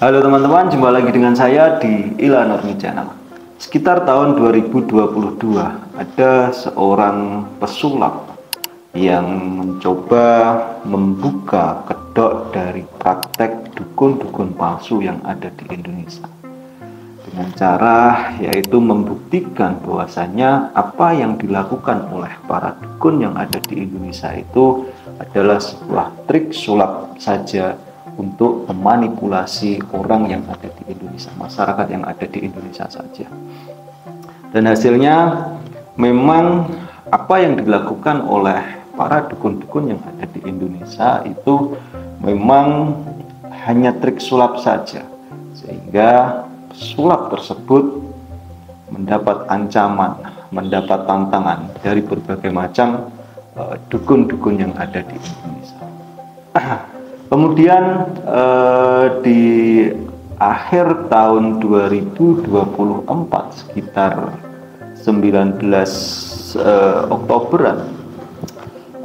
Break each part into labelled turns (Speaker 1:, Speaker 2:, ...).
Speaker 1: Halo teman-teman, jumpa lagi dengan saya di Ila Nurmi Channel. Sekitar tahun 2022, ada seorang pesulap yang mencoba membuka kedok dari praktek dukun-dukun palsu yang ada di Indonesia. Dengan cara yaitu membuktikan bahwasanya apa yang dilakukan oleh para dukun yang ada di Indonesia itu adalah sebuah trik sulap saja untuk memanipulasi orang yang ada di Indonesia, masyarakat yang ada di Indonesia saja. Dan hasilnya memang apa yang dilakukan oleh para dukun-dukun yang ada di Indonesia itu memang hanya trik sulap saja, sehingga sulap tersebut mendapat ancaman, mendapat tantangan dari berbagai macam dukun-dukun yang ada di Indonesia. Kemudian di akhir tahun 2024 sekitar 19 Oktoberan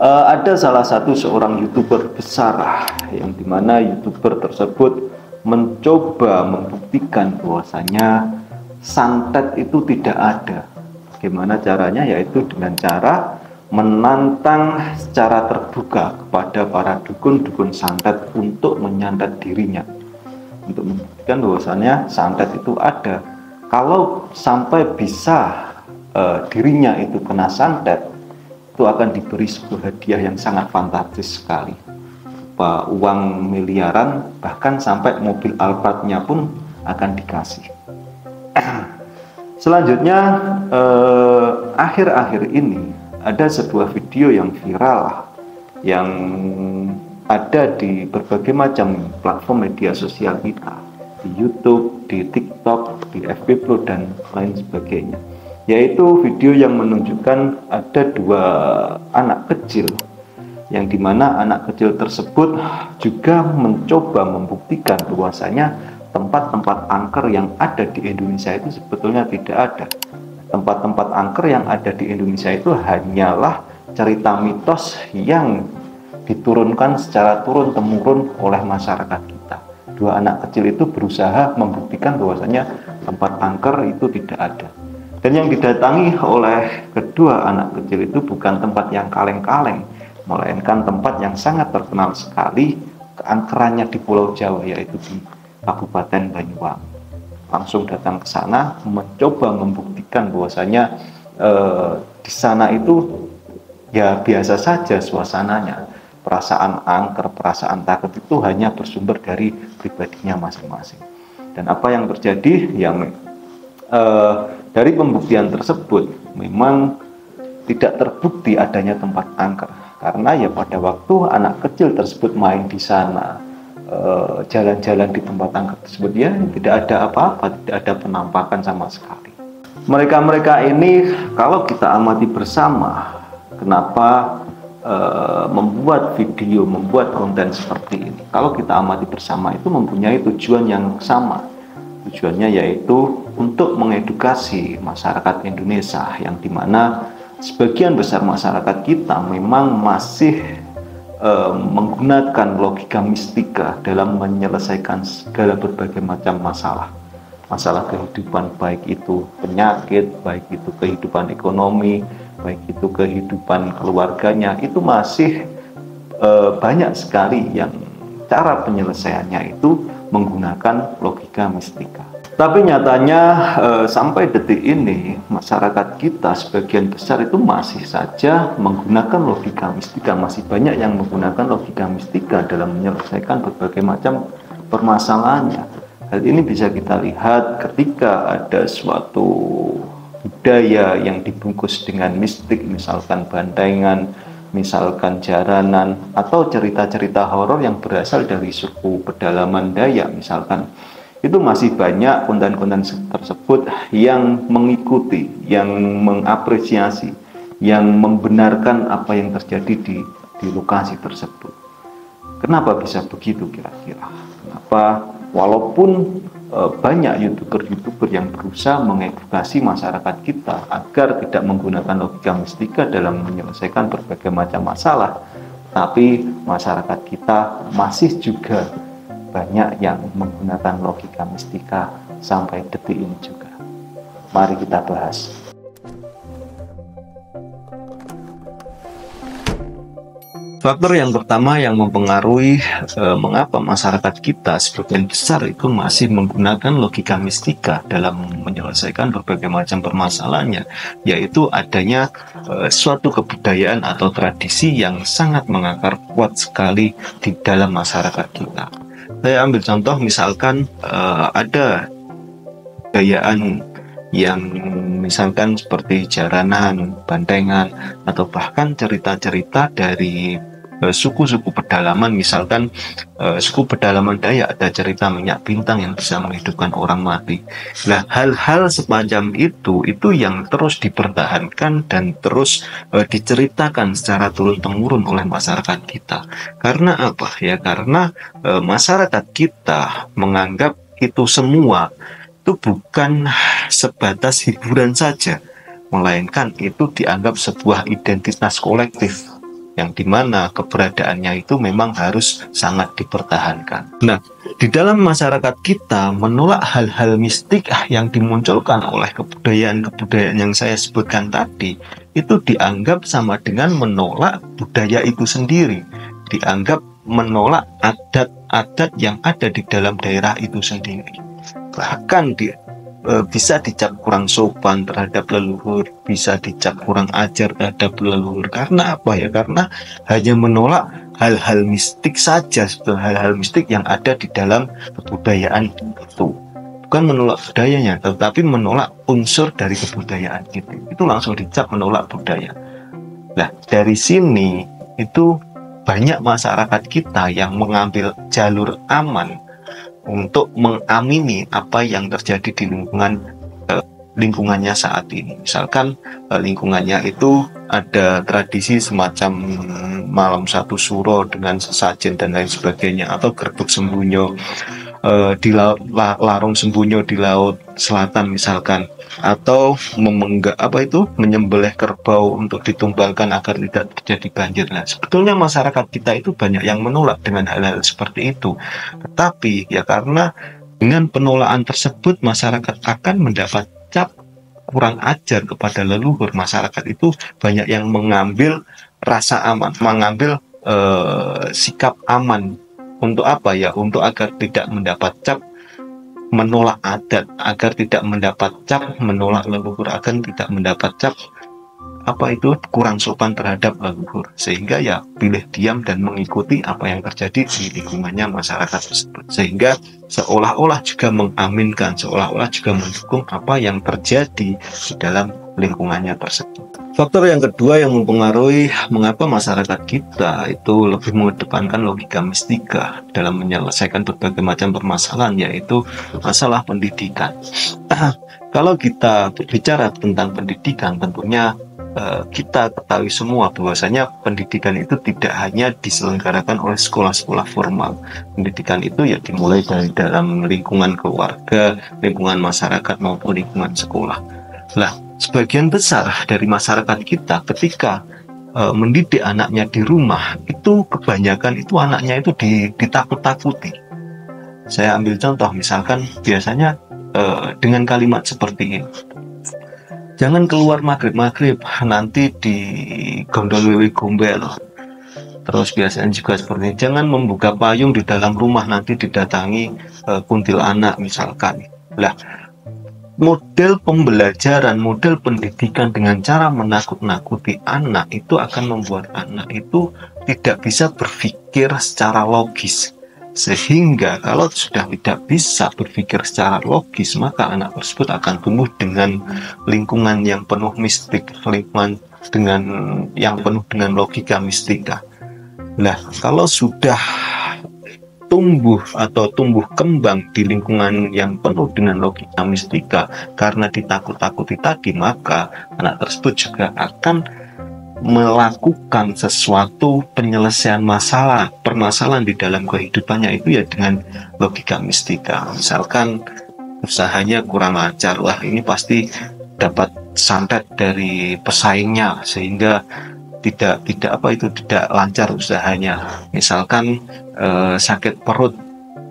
Speaker 1: ada salah satu seorang YouTuber besar yang dimana YouTuber tersebut mencoba membuktikan bahwasanya santet itu tidak ada. Bagaimana caranya? Yaitu dengan cara menantang secara terbuka kepada para dukun-dukun santet untuk menyantet dirinya, untuk membuktikan bahwasannya santet itu ada. Kalau sampai bisa dirinya itu kena santet, itu akan diberi sebuah hadiah yang sangat fantastis sekali, berupa uang miliaran, bahkan sampai mobil Alphardnya pun akan dikasih. Selanjutnya akhir-akhir ini ada sebuah video yang viral yang ada di berbagai macam platform media sosial kita, di YouTube, di TikTok, di FB Pro dan lain sebagainya, yaitu video yang menunjukkan ada dua anak kecil yang dimana anak kecil tersebut juga mencoba membuktikan bahwasanya tempat-tempat angker yang ada di Indonesia itu sebetulnya tidak ada. Tempat-tempat angker yang ada di Indonesia itu hanyalah cerita mitos yang diturunkan secara turun-temurun oleh masyarakat kita. Dua anak kecil itu berusaha membuktikan bahwasanya tempat angker itu tidak ada. Dan yang didatangi oleh kedua anak kecil itu bukan tempat yang kaleng-kaleng, melainkan tempat yang sangat terkenal sekali keangkerannya di Pulau Jawa, yaitu di Kabupaten Banyuwangi. Langsung datang ke sana mencoba membuktikan bahwasanya di sana itu ya biasa saja suasananya. Perasaan angker, perasaan takut itu hanya bersumber dari pribadinya masing-masing. Dan apa yang terjadi? Yang dari pembuktian tersebut memang tidak terbukti adanya tempat angker, karena ya pada waktu anak kecil tersebut main di sana, jalan-jalan di tempat angker tersebut, ya tidak ada apa-apa, tidak ada penampakan sama sekali. Mereka ini kalau kita amati bersama, kenapa membuat video, membuat konten seperti ini, kalau kita amati bersama itu mempunyai tujuan yang sama. Tujuannya yaitu untuk mengedukasi masyarakat Indonesia, yang dimana sebagian besar masyarakat kita memang masih menggunakan logika mistika dalam menyelesaikan segala berbagai macam masalah kehidupan, baik itu penyakit, baik itu kehidupan ekonomi, baik itu kehidupan keluarganya, itu masih banyak sekali yang cara penyelesaiannya itu menggunakan logika mistika. Tapi nyatanya sampai detik ini masyarakat kita sebagian besar itu masih saja menggunakan logika mistika, masih banyak yang menggunakan logika mistika dalam menyelesaikan berbagai macam permasalahannya. Hal ini bisa kita lihat ketika ada suatu budaya yang dibungkus dengan mistik, misalkan bandengan, misalkan jaranan, atau cerita-cerita horor yang berasal dari suku pedalaman Dayak misalkan. Itu masih banyak konten-konten tersebut yang mengikuti, yang mengapresiasi, yang membenarkan apa yang terjadi di lokasi tersebut. Kenapa bisa begitu kira-kira? Kenapa walaupun banyak YouTuber yang berusaha mengedukasi masyarakat kita agar tidak menggunakan logika mistika dalam menyelesaikan berbagai macam masalah, tapi masyarakat kita masih juga banyak yang menggunakan logika mistika sampai detik ini juga. Mari kita bahas. Faktor yang pertama yang mempengaruhi mengapa masyarakat kita sebagian besar itu masih menggunakan logika mistika dalam menyelesaikan berbagai macam permasalahannya, yaitu adanya suatu kebudayaan atau tradisi yang sangat mengakar kuat sekali di dalam masyarakat kita. Saya ambil contoh, misalkan ada kebudayaan yang misalkan seperti jaranan, bantengan, atau bahkan cerita-cerita dari suku-suku pedalaman, misalkan suku pedalaman Dayak ada cerita minyak bintang yang bisa menghidupkan orang mati. Nah, hal-hal semacam itu yang terus dipertahankan dan terus diceritakan secara turun-temurun oleh masyarakat kita. Karena apa ya? Karena masyarakat kita menganggap itu semua itu bukan sebatas hiburan saja, melainkan itu dianggap sebuah identitas kolektif yang dimana keberadaannya itu memang harus sangat dipertahankan. Nah, di dalam masyarakat kita menolak hal-hal mistik yang dimunculkan oleh kebudayaan-kebudayaan yang saya sebutkan tadi, itu dianggap sama dengan menolak budaya itu sendiri, dianggap menolak adat-adat yang ada di dalam daerah itu sendiri. Bahkan bisa dicap kurang sopan terhadap leluhur, bisa dicap kurang ajar terhadap leluhur. Karena apa ya? Karena hanya menolak hal-hal mistik saja, hal-hal mistik yang ada di dalam kebudayaan itu. Bukan menolak budayanya, tetapi menolak unsur dari kebudayaan itu. Itu langsung dicap menolak budaya. Nah, dari sini itu banyak masyarakat kita yang mengambil jalur aman untuk mengamini apa yang terjadi di lingkungannya saat ini. Misalkan lingkungannya itu ada tradisi semacam malam satu suro dengan sesajen dan lain sebagainya, atau gerbek sembunyo di laut, larung sembunyo di laut selatan misalkan, atau menyembelih kerbau untuk ditumbangkan agar tidak terjadi banjir. Nah, sebetulnya masyarakat kita itu banyak yang menolak dengan hal-hal seperti itu. Tetapi ya karena dengan penolakan tersebut masyarakat akan mendapat cap kurang ajar kepada leluhur. Masyarakat itu banyak yang mengambil rasa aman, mengambil sikap aman. Untuk apa ya? Untuk agar tidak mendapat cap menolak adat, agar tidak mendapat cap menolak leluhur, agar tidak mendapat cap kurang sopan terhadap leluhur, sehingga ya pilih diam dan mengikuti apa yang terjadi di lingkungannya masyarakat tersebut, sehingga seolah-olah juga mengaminkan, seolah-olah juga mendukung apa yang terjadi di dalam lingkungannya tersebut. Faktor yang kedua yang mempengaruhi mengapa masyarakat kita itu lebih mengedepankan logika mistika dalam menyelesaikan berbagai macam permasalahan, yaitu masalah pendidikan. Kalau kita berbicara tentang pendidikan, tentunya kita ketahui semua bahwasanya pendidikan itu tidak hanya diselenggarakan oleh sekolah-sekolah formal. Pendidikan itu ya dimulai dari dalam lingkungan keluarga, lingkungan masyarakat maupun lingkungan sekolah. Nah, sebagian besar dari masyarakat kita ketika mendidik anaknya di rumah itu kebanyakan itu anaknya itu ditakut-takuti. Saya ambil contoh, misalkan biasanya dengan kalimat seperti ini: jangan keluar maghrib nanti di gondol wewe gombel. Terus biasanya juga seperti jangan membuka payung di dalam rumah nanti didatangi kuntilanak misalkan. Lah, model pembelajaran, model pendidikan dengan cara menakut-nakuti anak itu akan membuat anak itu tidak bisa berpikir secara logis. Sehingga kalau sudah tidak bisa berpikir secara logis, maka anak tersebut akan tumbuh dengan lingkungan yang penuh mistik, lingkungan yang penuh dengan logika mistika. Nah, kalau sudah tumbuh kembang di lingkungan yang penuh dengan logika mistika karena ditakut-takuti tadi, maka anak tersebut juga akan melakukan sesuatu penyelesaian permasalahan di dalam kehidupannya itu ya dengan logika mistika. Misalkan usahanya kurang lancar, wah ini pasti dapat santet dari pesaingnya sehingga tidak lancar usahanya. Misalkan sakit perut,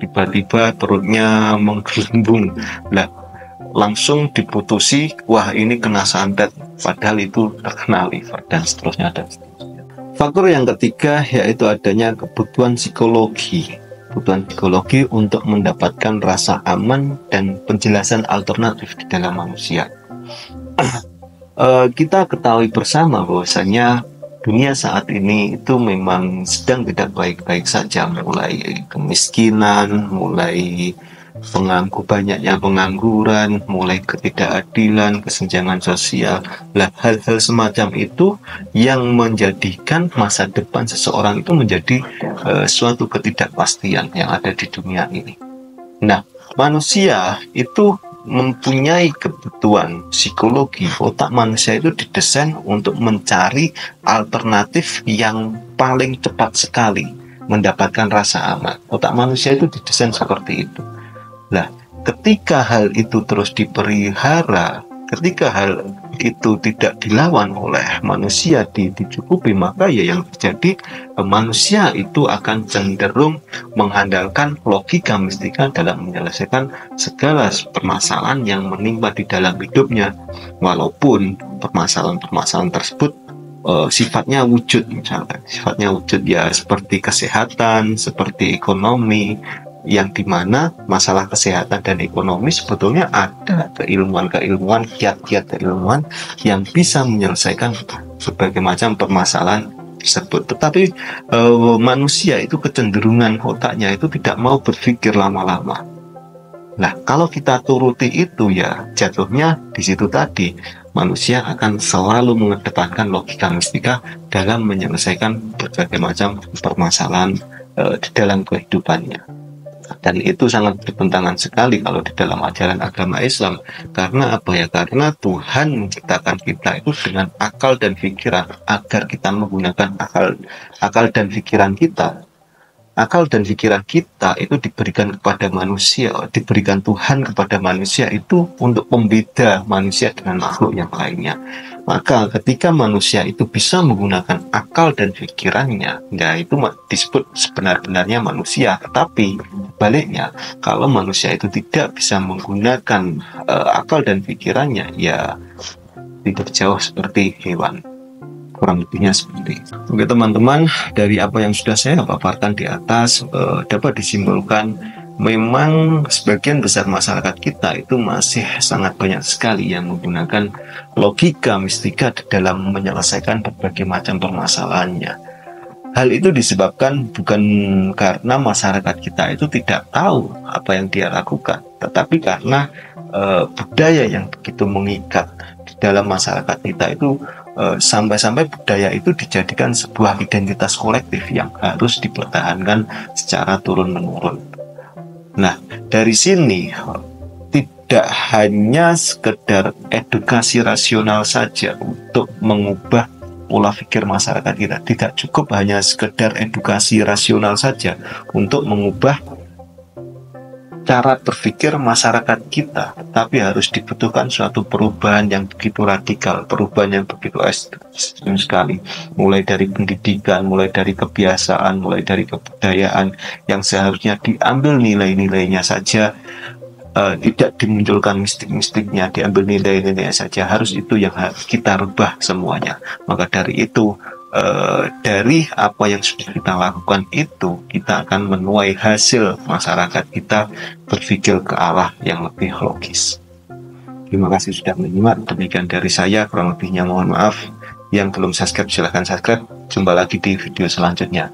Speaker 1: tiba-tiba perutnya menggelembung, lah langsung diputusi, wah ini kena santet, padahal itu terkena liver dan seterusnya dan seterusnya. Faktor yang ketiga yaitu adanya kebutuhan psikologi. Kebutuhan psikologi untuk mendapatkan rasa aman dan penjelasan alternatif di dalam manusia. Kita ketahui bersama bahwasanya dunia saat ini itu memang sedang tidak baik-baik saja, mulai kemiskinan, mulai banyaknya pengangguran, mulai ketidakadilan, kesenjangan sosial. Lah, hal-hal semacam itu yang menjadikan masa depan seseorang itu menjadi suatu ketidakpastian yang ada di dunia ini. Nah, manusia itu mempunyai kebutuhan psikologi. Otak manusia itu didesain untuk mencari alternatif yang paling cepat sekali mendapatkan rasa aman. Otak manusia itu didesain seperti itu. Nah, ketika hal itu terus dipelihara, ketika hal itu tidak dilawan oleh manusia, dicukupi, maka ya yang terjadi, manusia itu akan cenderung mengandalkan logika mistika dalam menyelesaikan segala permasalahan yang menimpa di dalam hidupnya, walaupun permasalahan-permasalahan tersebut sifatnya wujud, misalnya sifatnya wujud ya, seperti kesehatan, seperti ekonomi, yang dimana masalah kesehatan dan ekonomi sebetulnya ada keilmuan-keilmuan, kiat-kiat keilmuan yang bisa menyelesaikan berbagai macam permasalahan tersebut. Tetapi manusia itu kecenderungan otaknya itu tidak mau berpikir lama-lama. Nah, kalau kita turuti itu ya jatuhnya di situ tadi, manusia akan selalu mengedepankan logika mistika dalam menyelesaikan berbagai macam permasalahan di dalam kehidupannya. Dan itu sangat bertentangan sekali kalau di dalam ajaran agama Islam. Karena apa ya? Karena Tuhan menciptakan kita itu dengan akal dan pikiran, agar kita menggunakan akal dan pikiran kita. Akal dan pikiran kita itu diberikan kepada manusia, diberikan Tuhan kepada manusia itu untuk membeda manusia dengan makhluk yang lainnya. Maka ketika manusia itu bisa menggunakan akal dan pikirannya, ya itu disebut sebenar-benarnya manusia. Tetapi baliknya, kalau manusia itu tidak bisa menggunakan akal dan pikirannya, ya tidak jauh seperti hewan. Kurang lebihnya seperti itu. Oke teman-teman, dari apa yang sudah saya paparkan di atas, dapat disimpulkan memang sebagian besar masyarakat kita itu masih sangat banyak sekali yang menggunakan logika mistika dalam menyelesaikan berbagai macam permasalahannya. Hal itu disebabkan bukan karena masyarakat kita itu tidak tahu apa yang dia lakukan, tetapi karena budaya yang begitu mengikat di dalam masyarakat kita itu, sampai-sampai budaya itu dijadikan sebuah identitas kolektif yang harus dipertahankan secara turun-menurun. Nah, dari sini tidak hanya sekedar edukasi rasional saja untuk mengubah pola pikir masyarakat kita. Tidak cukup hanya sekedar edukasi rasional saja untuk mengubah cara berpikir masyarakat kita, tapi harus dibutuhkan suatu perubahan yang begitu radikal, perubahan yang begitu ekstrim sekali, mulai dari pendidikan, mulai dari kebiasaan, mulai dari kebudayaan yang seharusnya diambil nilai-nilainya saja, tidak dimunculkan mistik-mistiknya, diambil nilai-nilainya saja, harus itu yang harus kita rubah semuanya. Maka dari itu, dari apa yang sudah kita lakukan itu, kita akan menuai hasil masyarakat kita berpikir ke arah yang lebih logis. Terima kasih sudah menyimak. Demikian dari saya, kurang lebihnya mohon maaf. Yang belum subscribe silahkan subscribe. Jumpa lagi di video selanjutnya.